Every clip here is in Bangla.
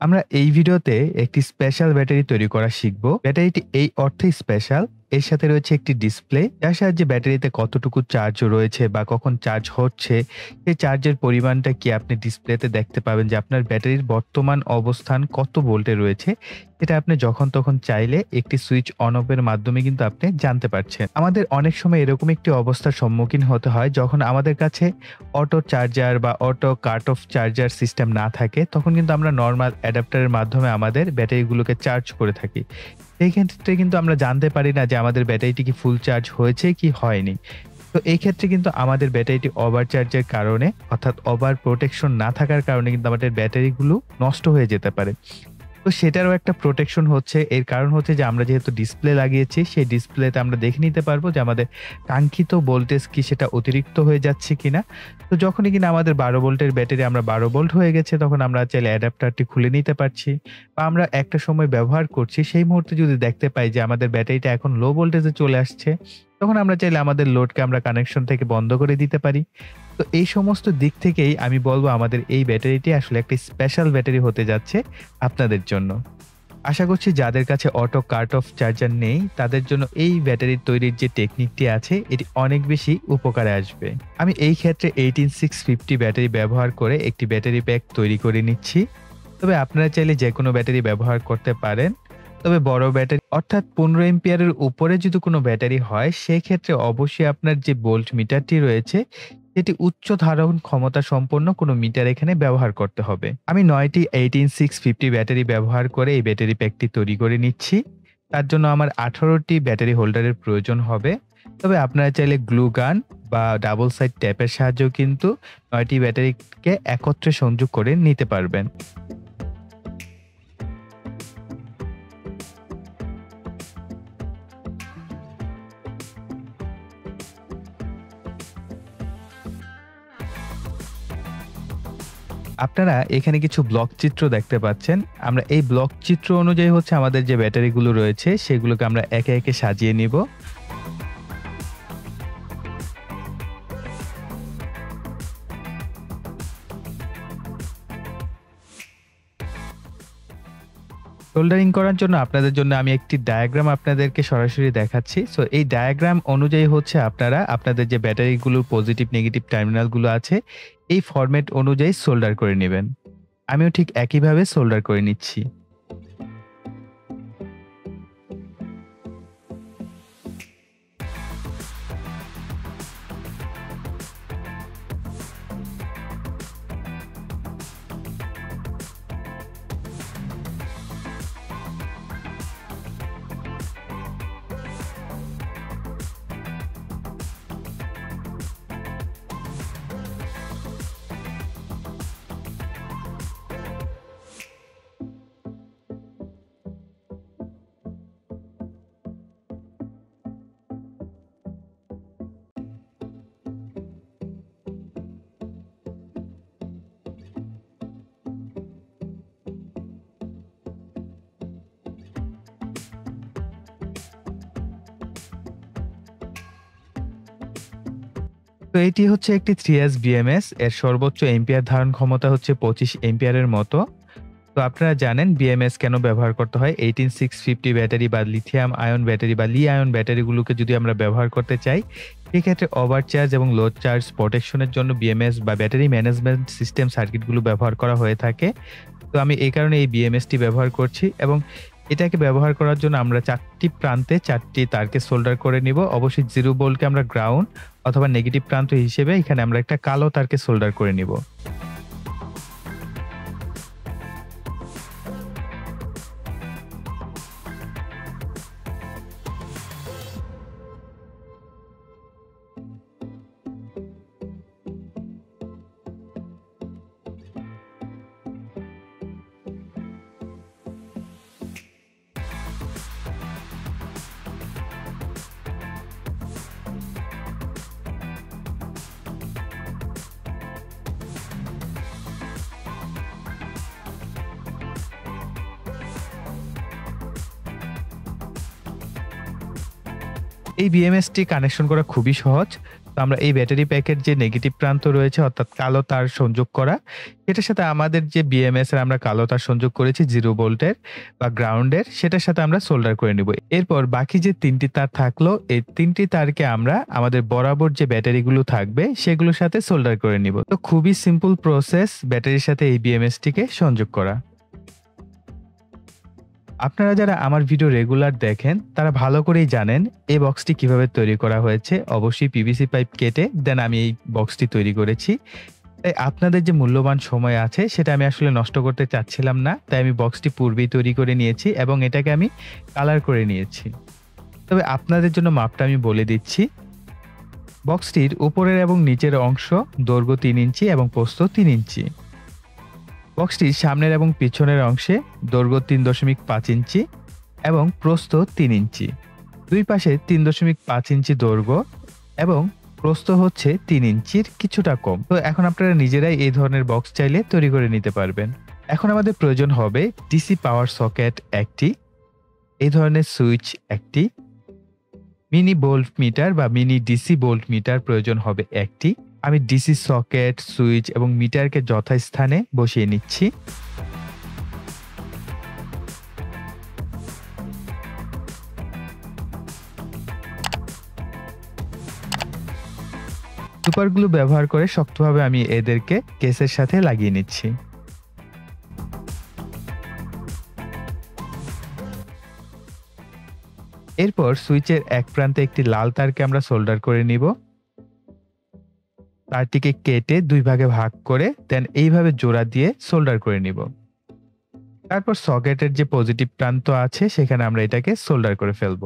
আমরা এই ভিডিওতে একটি স্পেশাল ব্যাটারি তৈরি করা শিখব। ব্যাটারিটি এই অর্থেই স্পেশাল, এর সাথে রয়েছে একটি ডিসপ্লে যার সাহায্যে ব্যাটারিতে কতটুকু চার্জ রয়েছে বা কখন চার্জ হচ্ছে সেই চার্জের পরিমাণটা কি আপনি ডিসপ্লেতে দেখতে পাবেন যে আপনার ব্যাটারির বর্তমান অবস্থান কত ভোল্টে রয়েছে। এটা আপনি যখন তখন চাইলে একটি সুইচ অন অফ এর মাধ্যমে কিন্তু আপনি জানতে পারছেন। আমাদের অনেক সময় এরকম একটি অবস্থার সম্মুখীন হতে হয় যখন আমাদের কাছে অটো চার্জার বা auto cut off charger system না থাকে, তখন কিন্তু আমরা নরমাল অ্যাডাপ্টারের মাধ্যমে আমাদের ব্যাটারিগুলোকে চার্জ করে থাকি। এই ক্ষেত্রে কিন্তু আমরা জানতে পারি না যে আমাদের ব্যাটারিটি কি ফুল চার্জ হয়েছে কি হয়নি। তো এই ক্ষেত্রে কিন্তু আমাদের ব্যাটারিটি ওভার চার্জের কারণে, অর্থাৎ ওভার প্রোটেকশন না থাকার কারণে কিন্তু আমাদের ব্যাটারিগুলো নষ্ট হয়ে যেতে পারে। তো সেটারও একটা প্রোটেকশন হচ্ছে, এর কারণ হচ্ছে যে আমরা যেহেতু ডিসপ্লে লাগিয়েছি, সেই ডিসপ্লেতে আমরা দেখে নিতে পারবো যে আমাদের কাঙ্ক্ষিত ভোল্টেজ কি সেটা অতিরিক্ত হয়ে যাচ্ছে কিনা। তো যখনই কিনা আমাদের 12 ভোল্টের ব্যাটারি আমরা 12 ভোল্ট হয়ে গেছে, তখন আমরা চাইলে অ্যাডাপ্টারটি খুলে নিতে পারছি। বা আমরা একটা সময় ব্যবহার করছি, সেই মুহূর্তে যদি দেখতে পাই যে আমাদের ব্যাটারিটা এখন লো ভোল্টেজে চলে আসছে, তখন আমরা চাইলে আমাদের লোডকে আমরা কানেকশন থেকে বন্ধ করে দিতে পারি। তো এই সমস্ত দিক থেকেই আমি বলব আমাদের এই ব্যাটারিটি আসলে একটি স্পেশাল ব্যাটারি হতে যাচ্ছে আপনাদের জন্য। আশা করছি যাদের কাছে অটো কাট অফ চার্জার নেই তাদের জন্য এই ব্যাটারি তৈরির যে টেকনিকটি আছে এটি অনেক বেশি উপকারে আসবে। আমি এই ক্ষেত্রে 18650 ব্যাটারি ব্যবহার করে একটি ব্যাটারি প্যাক তৈরি করে নিচ্ছি। তবে আপনারা চাইলে যেকোনো ব্যাটারি ব্যবহার করতে পারেন। তবে বড় ব্যাটারি অর্থাৎ 15 এম্পিয়ারের উপরে যদি কোনো ব্যাটারি হয়, সেক্ষেত্রে অবশ্যই আপনার যে ভোল্ট মিটারটি রয়েছে সেটি উচ্চ ধারণ ক্ষমতা সম্পন্ন কোনো মিটার এখানে ব্যবহার করতে হবে। আমি 9টি 18650 ব্যাটারি ব্যবহার করে এই ব্যাটারি প্যাকটি তৈরি করে নিচ্ছি। তার জন্য আমার 18টি ব্যাটারি হোল্ডারের প্রয়োজন হবে। তবে আপনারা চাইলে গ্লু গান বা ডাবল সাইড ট্যাপের সাহায্যেও কিন্তু 9টি ব্যাটারিকে একত্রে সংযোগ করে নিতে পারবেন। আপনারা এখানে কিছু ব্লক চিত্র দেখতে পাচ্ছেন। আমরা এই ব্লক চিত্র অনুযায়ী হচ্ছে আমাদের যে ব্যাটারিগুলো রয়েছে সেগুলোকে আমরা একে একে সাজিয়ে নিব। সোল্ডারিং করার জন্য আপনাদের জন্য আমি একটি ডায়াগ্রাম আপনাদেরকে সরাসরি দেখাচ্ছি। সো এই ডায়াগ্রাম অনুযায়ী হচ্ছে আপনারা আপনাদের যে ব্যাটারিগুলোর পজিটিভ নেগেটিভ টার্মিনালগুলো আছে এই ফরম্যাট অনুযায়ী সোল্ডার করে নেবেন। আমিও ঠিক একইভাবে সোল্ডার করে নিচ্ছি। তো এটি হচ্ছে একটি 3S BMS, এর সর্বোচ্চ এম্পিয়ার ধারণ ক্ষমতা হচ্ছে 25 এম্পিয়ারের মতো। তো আপনারা জানেন BMS কেন ব্যবহার করতে হয়। 18650 ব্যাটারি বা লিথিয়াম আয়ন ব্যাটারি বা লি আয়ন ব্যাটারিগুলোকে যদি আমরা ব্যবহার করতে চাই, সেক্ষেত্রে ওভারচার্জ এবং লো চার্জ প্রোটেকশনের জন্য BMS বা ব্যাটারি ম্যানেজমেন্ট সিস্টেম সার্কিটগুলো ব্যবহার করা হয়ে থাকে। তো আমি এই কারণে এই BMSটি ব্যবহার করছি এবং এটাকে ব্যবহার করার জন্য আমরা 4টি প্রান্তে 4টি তারকে সোল্ডার করে নিব। অবশ্যই 0 ভোল্টকে আমরা গ্রাউন্ড অথবা নেগেটিভ প্রান্ত হিসেবে এখানে আমরা একটা কালো তারকে সোল্ডার করে নিব। এই BMS টি কানেকশন করা খুবই সহজ। তো আমরা এই ব্যাটারি প্যাকের যে নেগেটিভ প্রান্ত রয়েছে অর্থাৎ কালো তার সংযোগ করা, এটার সাথে আমাদের যে BMS এর আমরা কালো তার সংযোগ করেছি 0 ভোল্টের বা গ্রাউন্ডের, সেটার সাথে আমরা সোল্ডার করে নিব। এরপর বাকি যে 3টি তার থাকলো, এই 3টি তারকে আমরা আমাদের বরাবর যে ব্যাটারিগুলো থাকবে সেগুলোর সাথে সোল্ডার করে নিব। তো খুবই সিম্পল প্রসেস ব্যাটারির সাথে এই BMS টিকে সংযোগ করা। আপনারা যারা আমার ভিডিও রেগুলার দেখেন তারা ভালো করেই জানেন এই বক্সটি কিভাবে তৈরি করা হয়েছে। অবশ্যই PVC পাইপ কেটে দেন আমি এই বক্সটি তৈরি করেছি। তাই আপনাদের যে মূল্যবান সময় আছে সেটা আমি আসলে নষ্ট করতে চাচ্ছিলাম না। তাই আমি বক্সটি পূর্বেই তৈরি করে নিয়েছি এবং এটাকে আমি কালার করে নিয়েছি। তবে আপনাদের জন্য মাপটা আমি বলে দিচ্ছি। বক্সটির উপরের এবং নিচের অংশ দৈর্ঘ্য 3 ইঞ্চি এবং প্রস্থ 3 ইঞ্চি। বক্সটির সামনের এবং পিছনের অংশে দৈর্ঘ্য 3.5 ইঞ্চি এবং প্রস্থ 3 ইঞ্চি। দুই পাশে 3.5 ইঞ্চি দৈর্ঘ্য এবং প্রস্থ হচ্ছে 3 ইঞ্চির কিছুটা কম। তো এখন আপনারা নিজেরাই এই ধরনের বক্স চাইলে তৈরি করে নিতে পারবেন। এখন আমাদের প্রয়োজন হবে ডিসি পাওয়ার সকেট একটি, এই ধরনের সুইচ একটি, মিনি ভোল্ট মিটার বা মিনি ডিসি ভোল্ট মিটার প্রয়োজন হবে একটি। আমি ডিসি সকেট, সুইচ এবং মিটারকে যথাস্থানে বসিয়ে নিচ্ছি। সুপার গ্লু ব্যবহার করে শক্তভাবে আমি এদেরকে কেসের সাথে লাগিয়ে নিচ্ছি। এরপর সুইচের এক প্রান্তে একটি লাল তারকে আমরা সোল্ডার করে নিব। তারটিকে কেটে 2 ভাগে ভাগ করে দেন এইভাবে জোড়া দিয়ে সোল্ডার করে নিব। তারপর সকেটের যে পজিটিভ প্রান্ত আছে সেখানে আমরা এটাকে সোল্ডার করে ফেলব।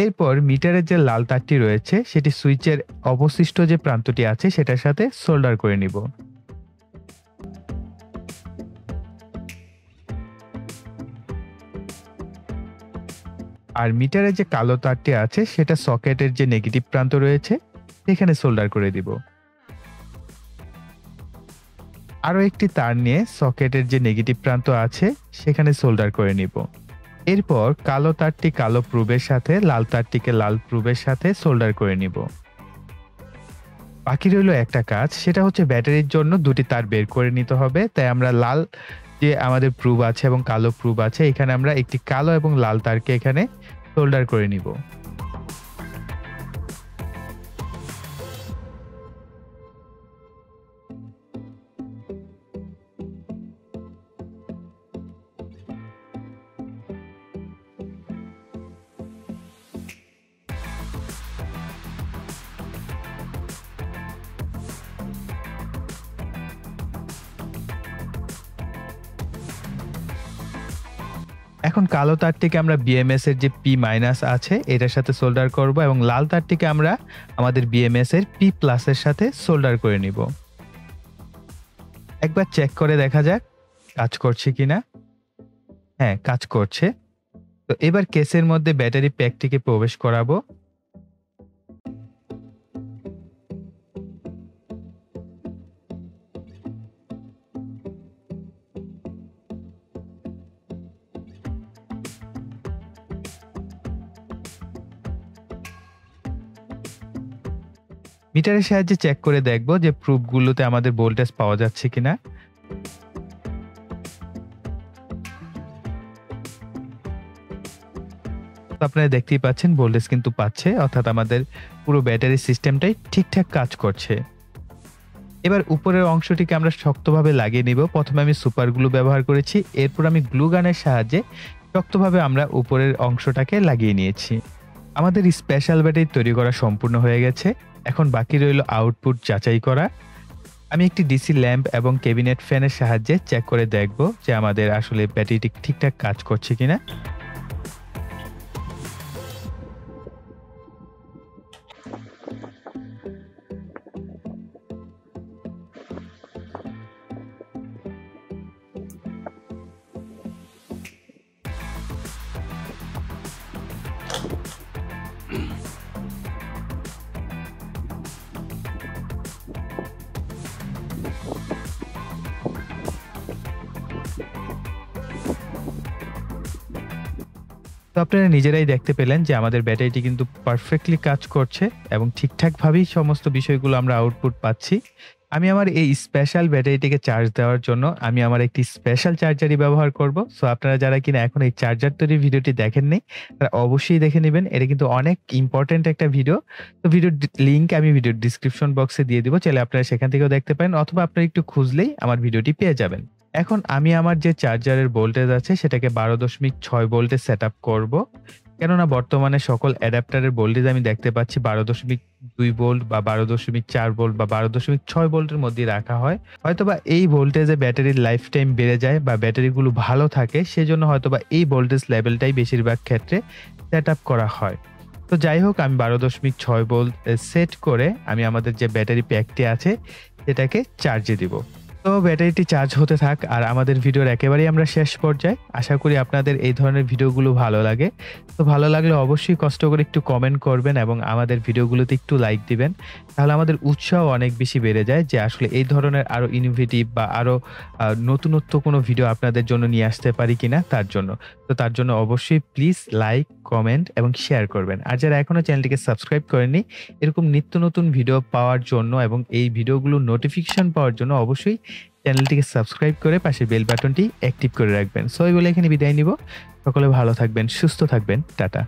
এরপর মিটারের যে লাল তারটি রয়েছে সেটি সুইচের অবশিষ্ট যে প্রান্তটি আছে সেটার সাথে সোল্ডার করে নিব। আর মিটারের যে কালো তারটি আছে সেটা সকেটের যে নেগেটিভ প্রান্ত রয়েছে সেখানে সোল্ডার করে দিব। আরো একটি তার নিয়ে সকেটের যে নেগেটিভ প্রান্ত আছে সেখানে সোল্ডার করে নিব। এরপর কালো তারটি কালো প্রুবের সাথে, লাল তারটিকে লাল প্রুবের সাথে সোল্ডার করে নিব। বাকি রইল একটা কাজ, সেটা হচ্ছে ব্যাটারির জন্য 2টি তার বের করে নিতে হবে। তাই আমরা লাল যে আমাদের প্রুব আছে এবং কালো প্রুব আছে, এখানে আমরা একটি কালো এবং লাল তারকে এখানে সোল্ডার করে নিব। এখন কালো তারটিকে আমরা BMS এর যে P- আছে এটার সাথে সোল্ডার করব এবং লাল তারটিকে আমরা আমাদের BMS এর P+ এর সাথে সোল্ডার করে নিব। একবার চেক করে দেখা যাক কাজ করছে কিনা। হ্যাঁ, কাজ করছে। তো এবার কেসের মধ্যে ব্যাটারি প্যাকটিকে প্রবেশ করাবো। মিটারের সাহায্যে চেক করে দেখব যে প্রুবগুলোতে আমাদের ভোল্টেজ পাওয়া যাচ্ছে কিনা। আপনারা দেখতেই পাচ্ছেন ভোল্টেজ কিন্তু পাচ্ছে, অর্থাৎ আমাদের পুরো ব্যাটারি সিস্টেমটাই ঠিকঠাক কাজ করছে। এবার উপরের অংশটিকে আমরা শক্তভাবে লাগিয়ে নিব। প্রথমে আমি সুপার গ্লু ব্যবহার করেছি, এরপর আমি গ্লু গানের সাহায্যে শক্তভাবে আমরা উপরের অংশটাকে লাগিয়ে নিয়েছি। আমাদের স্পেশাল ব্যাটারি তৈরি করা সম্পূর্ণ হয়ে গেছে। এখন বাকি রইল আউটপুট যাচাই করা। আমি একটি ডিসি ল্যাম্প এবং ক্যাবিনেট ফ্যানের সাহায্যে চেক করে দেখব যে আমাদের আসলে ব্যাটারিটি ঠিকঠাক কাজ করছে কিনা। তো আপনারা নিজেরাই দেখতে পেলেন যে আমাদের ব্যাটারিটি কিন্তু পারফেক্টলি কাজ করছে এবং ঠিকঠাকভাবেই সমস্ত বিষয়গুলো আমরা আউটপুট পাচ্ছি। আমি আমার এই স্পেশাল ব্যাটারিটিকে চার্জ দেওয়ার জন্য আমি আমার একটি স্পেশাল চার্জারই ব্যবহার করব। সো আপনারা যারা কিনা এখন এই চার্জার তৈরির ভিডিওটি দেখেননি, তারা অবশ্যই দেখে নিবেন। এটা কিন্তু অনেক ইম্পোর্টেন্ট একটা ভিডিও। তো ভিডিওর লিংক আমি ভিডিওর ডিসক্রিপশন বক্সে দিয়ে দিব। চাইলে আপনারা সেখান থেকেও দেখতে পারেন অথবা আপনারা একটু খুঁজলেই আমার ভিডিওটি পেয়ে যাবেন। এখন আমি আমার যে চার্জারের ভোল্টেজ আছে সেটাকে 12.6 ভোল্টে সেটআপ করব। কেননা বর্তমানে সকল অ্যাডাপ্টারের ভোল্টেজ আমি দেখতে পাচ্ছি 12.2 ভোল্ট বা 12.4 ভোল্ট বা 12.6 ভোল্টের মধ্যে রাখা হয়। হয়তোবা এই ভোল্টেজে ব্যাটারির লাইফ টাইম বেড়ে যায় বা ব্যাটারিগুলো ভালো থাকে, সেজন্য হয়তোবা এই ভোল্টেজ লেভেলটাই বেশিরভাগ ক্ষেত্রে সেটআপ করা হয়। তো যাই হোক, আমি 12.6 ভোল্ট সেট করে আমি আমাদের যে ব্যাটারি প্যাকটি আছে সেটাকে চার্জে দিব। তো ব্যাটারিটি চার্জ হতে থাক আর আমাদের ভিডিওর একেবারেই আমরা শেষ পর্যায়ে। আশা করি আপনাদের এই ধরনের ভিডিওগুলো ভালো লাগে। তো ভালো লাগলে অবশ্যই কষ্ট করে একটু কমেন্ট করবেন এবং আমাদের ভিডিওগুলোতে একটু লাইক দিবেন। তাহলে আমাদের উৎসাহ অনেক বেশি বেড়ে যায় যে আসলে এই ধরনের আরো ইনোভেটিভ বা আরো নতুনত্ব কোনো ভিডিও আপনাদের জন্য নিয়ে আসতে পারি কিনা তার জন্য। তো তার জন্য অবশ্যই প্লিজ লাইক, কমেন্ট এবং শেয়ার করবেন। আর যারা এখনো চ্যানেলটিকে সাবস্ক্রাইব করেননি, এরকম নিত্য নতুন ভিডিও পাওয়ার জন্য এবং এই ভিডিওগুলোর নোটিফিকেশন পাওয়ার জন্য অবশ্যই চ্যানেলটিকে সাবস্ক্রাইব করে পাশের বেল বাটনটি অ্যাক্টিভ করে রাখবেন। সো এই বলে এখানে বিদায় নিব। সকলে ভালো থাকবেন, সুস্থ থাকবেন। টাটা।